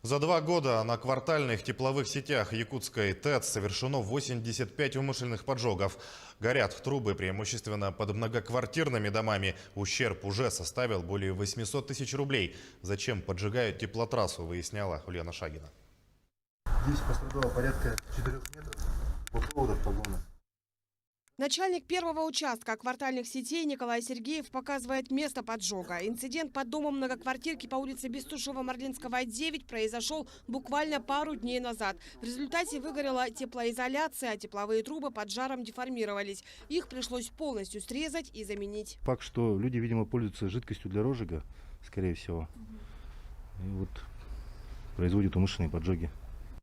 За 2 года на квартальных тепловых сетях якутской ТЭЦ совершено 85 умышленных поджогов. Горят трубы преимущественно под многоквартирными домами. Ущерб уже составил более 800 тысяч рублей. Зачем поджигают теплотрассу, выясняла Ульяна Шагина. Здесь пострадало порядка 4 метров по проводам погона. Начальник первого участка квартальных сетей Николай Сергеев показывает место поджога. Инцидент под домом многоквартирки по улице Бестушева-Марлинского, 9 произошел буквально пару дней назад. В результате выгорела теплоизоляция, а тепловые трубы под жаром деформировались. Их пришлось полностью срезать и заменить. Факт, что люди, видимо, пользуются жидкостью для розжига, скорее всего. И вот производят умышленные поджоги.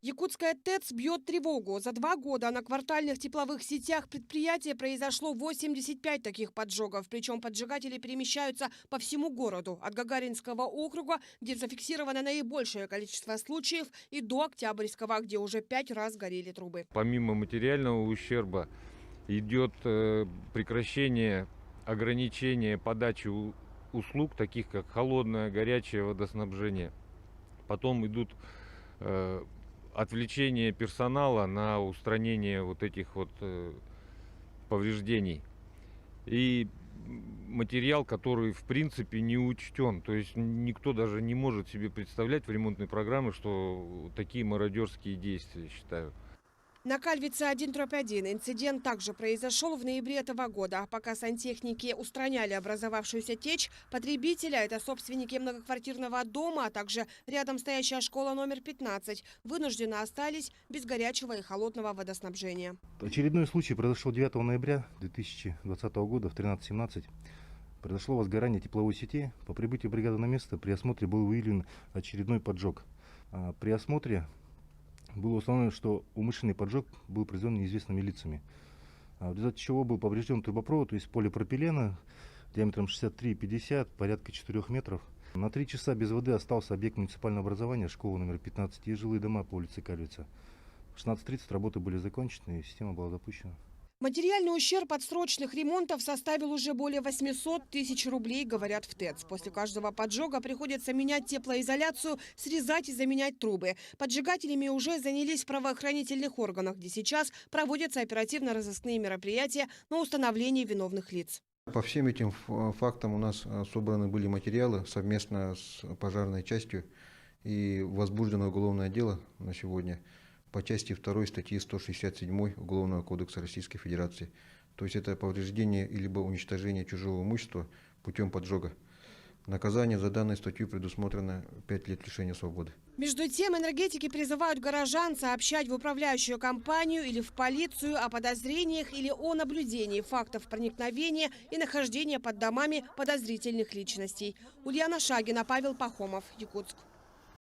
Якутская ТЭЦ бьет тревогу. За 2 года на квартальных тепловых сетях предприятия произошло 85 таких поджогов. Причем поджигатели перемещаются по всему городу. От Гагаринского округа, где зафиксировано наибольшее количество случаев, и до Октябрьского, где уже 5 раз горели трубы. Помимо материального ущерба идет прекращение, ограничение подачи услуг, таких как холодное, горячее водоснабжение. Потом идут отвлечение персонала на устранение вот этих вот повреждений. И материал, который в принципе не учтен. То есть никто даже не может себе представлять в ремонтной программе, что такие мародерские действия, считаю. На Кальвице 1/1 инцидент также произошел в ноябре этого года. Пока сантехники устраняли образовавшуюся течь, потребители, это собственники многоквартирного дома, а также рядом стоящая школа номер 15, вынуждены остались без горячего и холодного водоснабжения. Очередной случай произошел 9 ноября 2020 года в 13:17. Произошло возгорание тепловой сети. По прибытии бригады на место при осмотре был выявлен очередной поджог. При осмотре было установлено, что умышленный поджог был произведен неизвестными лицами. В результате чего был поврежден трубопровод из полипропилена диаметром 63,50, порядка 4 метров. На 3 часа без воды остался объект муниципального образования, школа номер 15 и жилые дома по улице Кальвица. В 16:30 работы были закончены и система была запущена. Материальный ущерб от срочных ремонтов составил уже более 800 тысяч рублей, говорят в ТЭЦ. После каждого поджога приходится менять теплоизоляцию, срезать и заменять трубы. Поджигателями уже занялись в правоохранительных органах, где сейчас проводятся оперативно-розыскные мероприятия на установление виновных лиц. По всем этим фактам у нас собраны были материалы совместно с пожарной частью и возбуждено уголовное дело на сегодня по части 2 статьи 167 Уголовного кодекса Российской Федерации. То есть это повреждение либо уничтожение чужого имущества путем поджога. Наказание за данную статью предусмотрено 5 лет лишения свободы. Между тем, энергетики призывают горожан сообщать в управляющую компанию или в полицию о подозрениях или о наблюдении фактов проникновения и нахождения под домами подозрительных личностей. Ульяна Шагина, Павел Пахомов, Якутск.